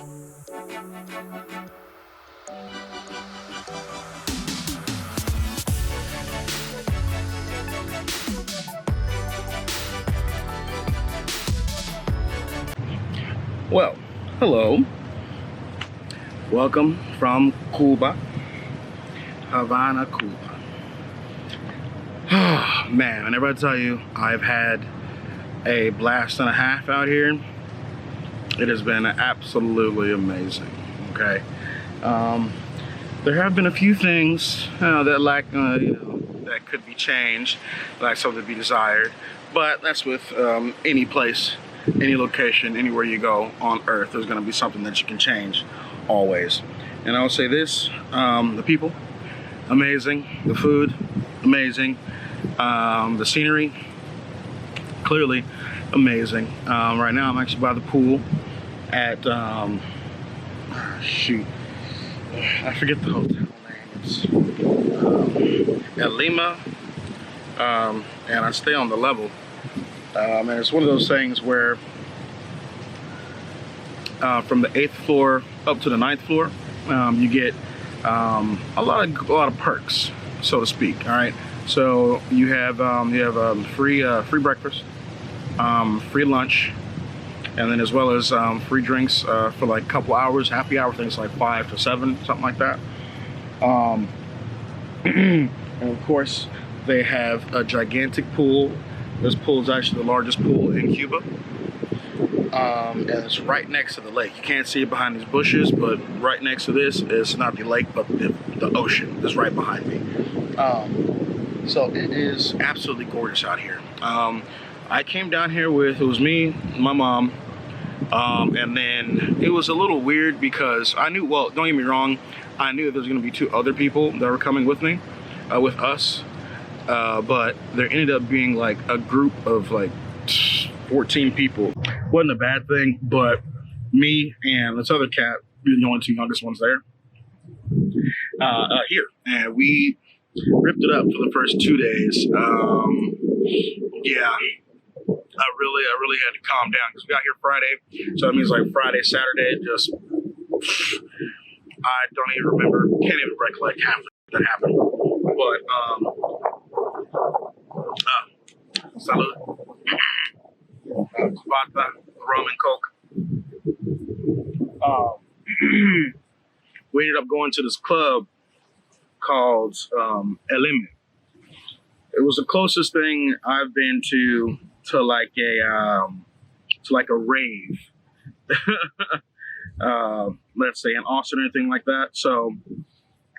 Well, hello. Welcome from Cuba, Havana, Cuba. Man, whenever I tell you I've had a blast and a half out here, it has been absolutely amazing. Okay, there have been a few things that lack, that could be changed, like something to be desired, but that's with any place, any location, anywhere you go on earth, there's going to be something that you can change, always. And I'll say this, the people, amazing. The food, amazing. The scenery, clearly amazing. Right now I'm actually by the pool at, shoot, I forget the hotel name. It's at Lima, and I stay on the level. And it's one of those things where from the 8th floor up to the 9th floor, you get a lot of perks, so to speak. All right, so you have free breakfast, free lunch, and then as well as free drinks for like a couple hours, happy hour things like 5 to 7, something like that. And of course, they have a gigantic pool. This pool is actually the largest pool in Cuba, and it's right next to the lake. You can't see it behind these bushes, but right next to this is not the lake, but the ocean is right behind me. So it is absolutely gorgeous out here. I came down here with, it was me, my mom, and then it was a little weird because I knew, well, don't get me wrong, I knew there was going to be 2 other people that were coming with me, with us. But there ended up being like a group of like 14 people. Wasn't a bad thing, but me and this other cat, we were the only 2 youngest ones there, here. And we ripped it up for the first 2 days. Yeah, I really had to calm down because we got here Friday. So that means like Friday, Saturday, just, I don't even remember, can't even recollect half that happened. But, salud. Cubata, rum and coke. We ended up going to this club called Elime. It was the closest thing I've been to like a rave. Let's say in Austin or anything like that. So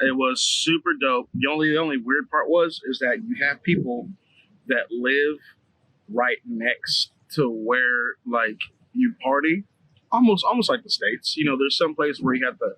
it was super dope. The only weird part is that you have people that live right next to where like you party, almost like the States. You know, there's some place where you have to,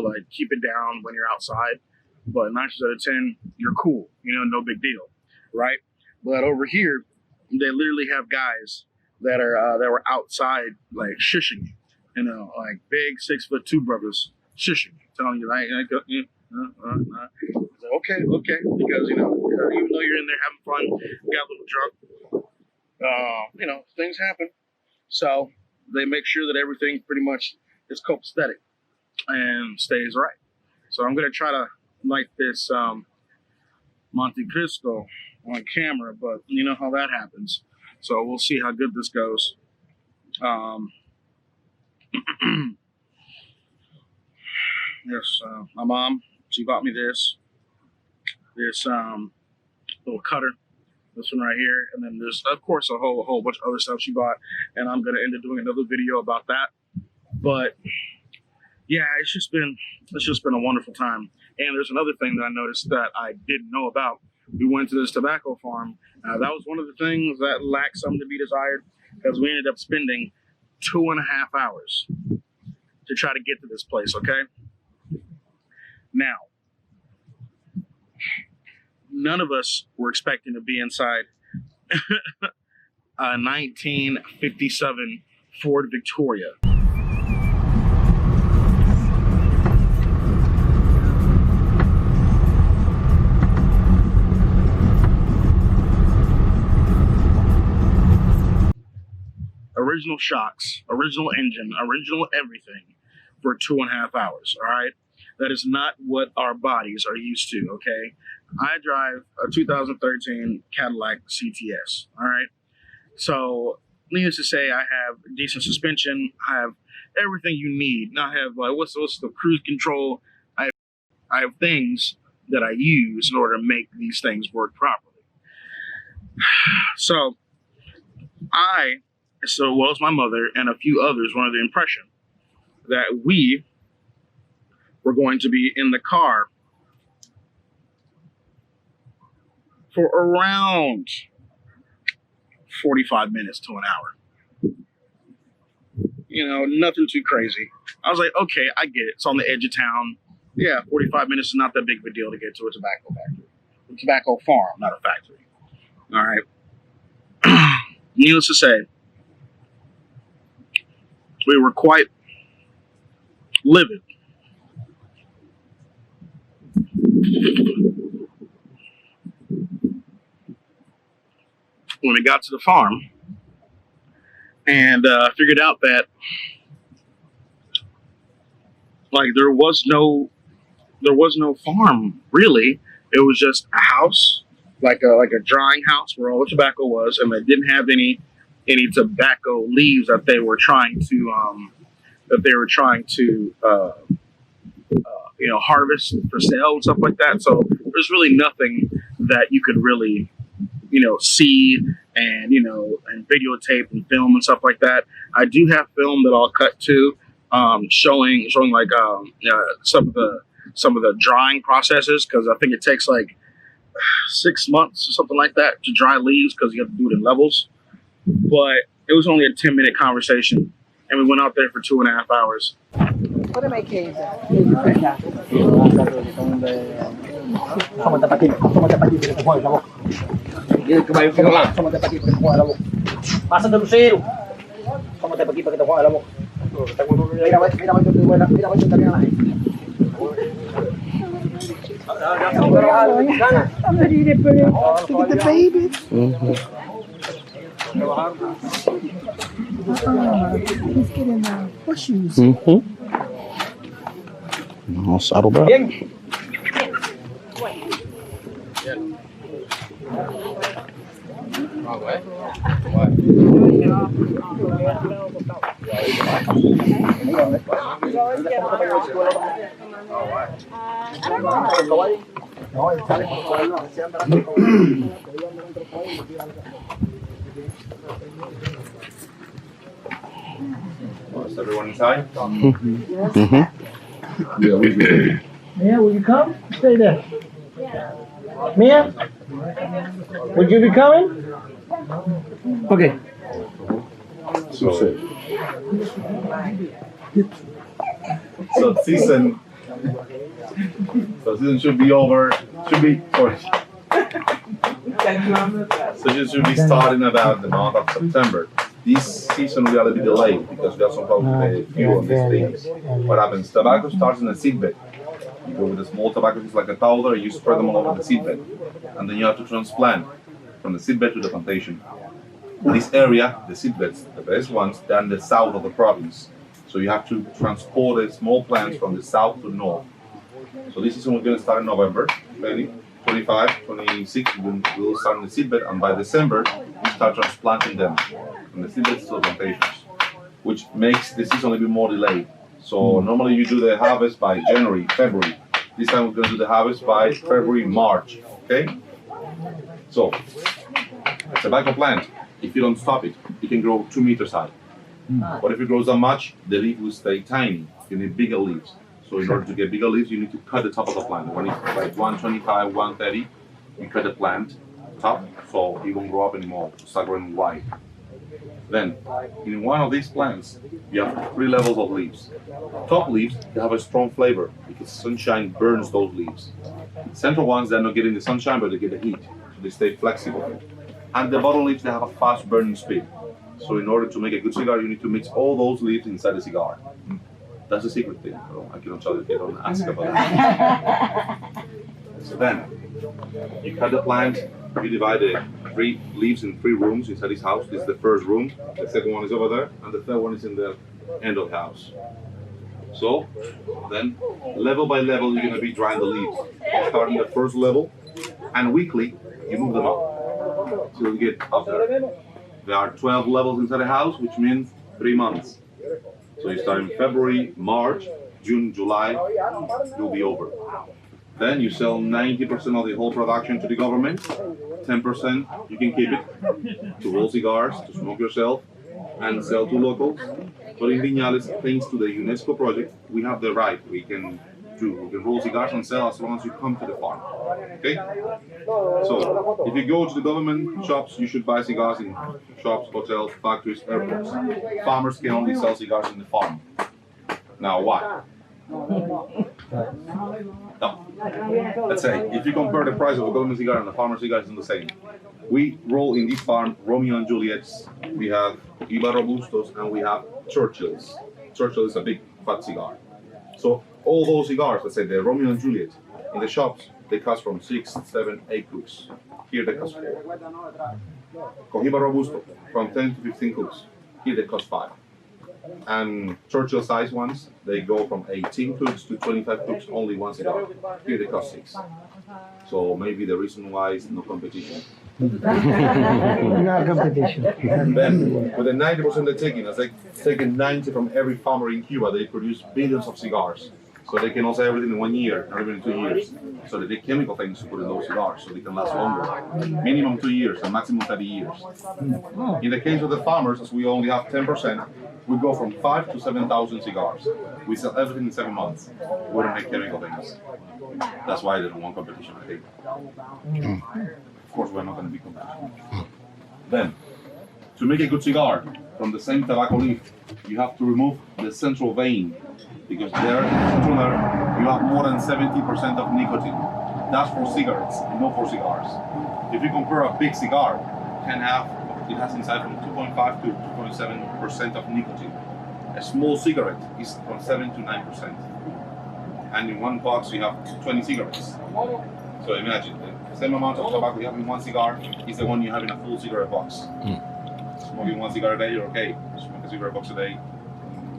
like keep it down when you're outside, but 9 times out of 10, you're cool. No big deal, right? But over here, they literally have guys that were outside like shushing you, like big 6'2" brothers shushing you, telling you like okay, because even though you're in there having fun, you got a little drunk, things happen. So they make sure that everything pretty much is copacetic and stays right. So I'm gonna try to light this Monte Cristo on camera, but you know how that happens. So we'll see how good this goes. Yes, my mom, she bought me this little cutter, this one right here, and then there's of course a whole bunch of other stuff she bought, and I'm gonna end up doing another video about that. But yeah, it's just been a wonderful time. And there's another thing that I noticed that I didn't know about. We went to this tobacco farm. That was one of the things that lacked something to be desired, because we ended up spending 2.5 hours to try to get to this place. Okay. Now, none of us were expecting to be inside a 1957 Ford Victoria. Original shocks, original engine, original everything. for 2.5 hours. All right. That is not what our bodies are used to. Okay. I drive a 2013 Cadillac CTS. All right. So, needless to say, I have decent suspension. I have everything you need. Now I have like what's the cruise control. I have things that I use in order to make these things work properly. So well as my mother and a few others were under the impression that we were going to be in the car for around 45 minutes to an hour. You know, nothing too crazy. I was like, okay, I get it. It's on the edge of town. Yeah, 45 minutes is not that big of a deal to get to a tobacco factory. A tobacco farm, not a factory. All right. Needless to say, we were quite livid. When we got to the farm and figured out that like there was no farm really. It was just a house, like a drying house where all the tobacco was, and they didn't have any tobacco leaves that they were trying to harvest for sale and stuff like that. So there's really nothing that you could really see and and videotape and film and stuff like that. I do have film that I'll cut to showing like some of the drying processes, because I think it takes like 6 months or something like that to dry leaves because you have to do it in levels. But it was only a 10-minute conversation, and we went out there for 2.5 hours. I'm ready to put it. Look at the baby. He's getting horseshoes. All saddled up. Wrong way? Is everyone inside? Mia, will you come? Stay there. Mia, would you be coming? Okay. So season should be over. It should be starting about the month of September. This season we gotta be delayed because we have some problems with the fuel and these things. What happens? Tobacco starts in the seedbed. You go with a small tobacco, it's like a powder, you spread them all over the seedbed. And then you have to transplant from the seedbed to the plantation. This area, the seedbeds, the best ones, they're in the south of the province. So you have to transport the small plants from the south to the north. So this season we're going to start in November, maybe 25, 26, we'll start in the seedbed, and by December, we start transplanting them from the seedbeds to the plantations, which makes the season a little bit more delayed. So normally you do the harvest by January, February. This time we're going to do the harvest by February, March, okay? So, a tobacco plant, if you don't stop it, it can grow 2 meters high. But if it grows that much, the leaf will stay tiny. You need bigger leaves. So in order to get bigger leaves, you need to cut the top of the plant. When it's like 125, 130, you cut the plant top so it won't grow up anymore. It'll start growing wide. Then, in one of these plants, you have 3 levels of leaves. Top leaves, they have a strong flavor because sunshine burns those leaves. Central ones, they're not getting the sunshine, but they get the heat, so they stay flexible. And the bottom leaves, they have a fast burning speed. So in order to make a good cigar, you need to mix all those leaves inside the cigar. That's the secret thing. I cannot tell you if you don't ask about that. So then, you cut the plant, you divide the 3 leaves in 3 rooms inside this house. This is the first room, the second one is over there, and the third one is in the end of the house. So then, level by level, you're gonna be drying the leaves. You start in the first level, and weekly you move them up till you get up there. There are 12 levels inside the house, which means 3 months. So you start in February, March, June, July, you'll be over. Then you sell 90% of the whole production to the government. 10% you can keep it to roll cigars, to smoke yourself, and sell to locals. But in Viñales, thanks to the UNESCO project, we have the right. We can roll cigars and sell as long as you come to the farm. Okay? So if you go to the government shops, you should buy cigars in shops, hotels, factories, airports. Farmers can only sell cigars in the farm. Now why? No. Let's say if you compare the price of a government cigar and a farmer cigar, it's the same. We roll in this farm Romeo and Juliet's, we have Cuba Robustos, and we have Churchill's. Churchill is a big fat cigar. So all those cigars, let's say the Romeo and Juliet, in the shops they cost from 6, 7, 8 cooks. Here they cost 4. Cohiba Robusto from 10 to 15 cooks. Here they cost 5. And Churchill size ones, they go from 18 cooks to 25 cooks, only one cigar. Here they cost 6. So maybe the reason why is no competition. No competition. Then, with the 90% they're taking, it's like taking 90 from every farmer in Cuba. They produce billions of cigars. So they can also have everything in 1 year, or even in 2 years. So they take chemical things to put in those cigars so they can last longer. Minimum 2 years and maximum 30 years. In the case of the farmers, as we only have 10%, we go from 5 to 7,000 cigars. We sell everything in 7 months. We don't make chemical things. That's why there's one competition, I think. Of course, we're not going to be competition. Then, to make a good cigar from the same tobacco leaf, you have to remove the central vein, because there, you have more than 70% of nicotine. That's for cigarettes, not for cigars. If you compare a big cigar, it has inside from 2.5 to 2.7% of nicotine. A small cigarette is from 7 to 9%. And in one box you have 20 cigarettes. So imagine, the same amount of tobacco you have in one cigar is the one you have in a full cigarette box. Smoking one cigar a day, you're okay. Smoke a cigarette box a day,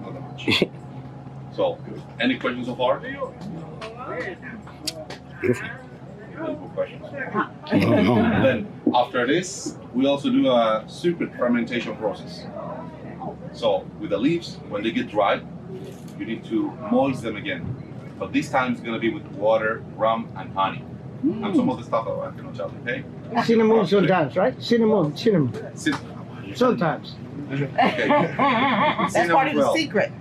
not that much. So, any questions so far? Beautiful questions. And then, after this, we also do a secret fermentation process. So, with the leaves, when they get dry, you need to moist them again. But this time it's going to be with water, rum, and honey. And some of the stuff I cannot tell you, okay? Cinnamon sometimes, right? Cinnamon. Sometimes. Okay. That's part of the secret.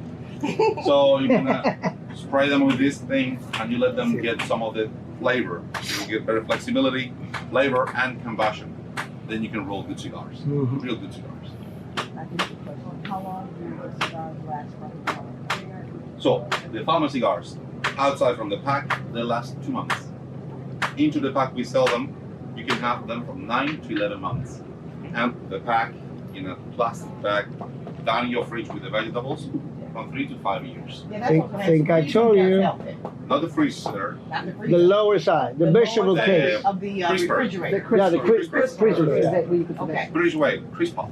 So you're gonna spray them with this thing and you let them get some of the flavor. You get better flexibility, flavor, and combustion. Then you can roll good cigars, real good cigars. How long do the cigars last from? So the farmer cigars, outside from the pack, they last 2 months. Into the pack we sell them, you can have them from 9 to 11 months. And the pack, in a plastic bag, down in your fridge with the vegetables, from 3 to 5 years. Yeah, Think I told you. Not the freezer, The lower side, the vegetable case. Of the Crisper. refrigerator. Yeah, the Crisper. refrigerator. Okay. British way, crisp up.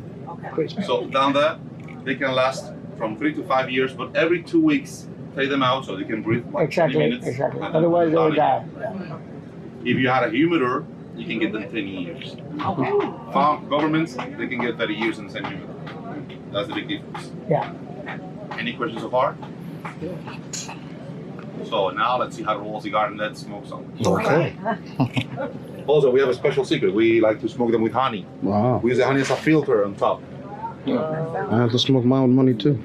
Okay. So down there, they can last from 3 to 5 years, but every 2 weeks, take them out so they can breathe like 20 minutes. Exactly. and then Otherwise put they will them down die. again. If you had a humidor, you can get them 10 years. Okay. Farm governments, they can get 30 years in the same humidor. That's the big difference. Yeah. Any questions so far? So now let's see how to roll a cigar and let's smoke some. Okay. Also, we have a special secret. We like to smoke them with honey. Wow. We use the honey as a filter on top. I have to smoke my own money too.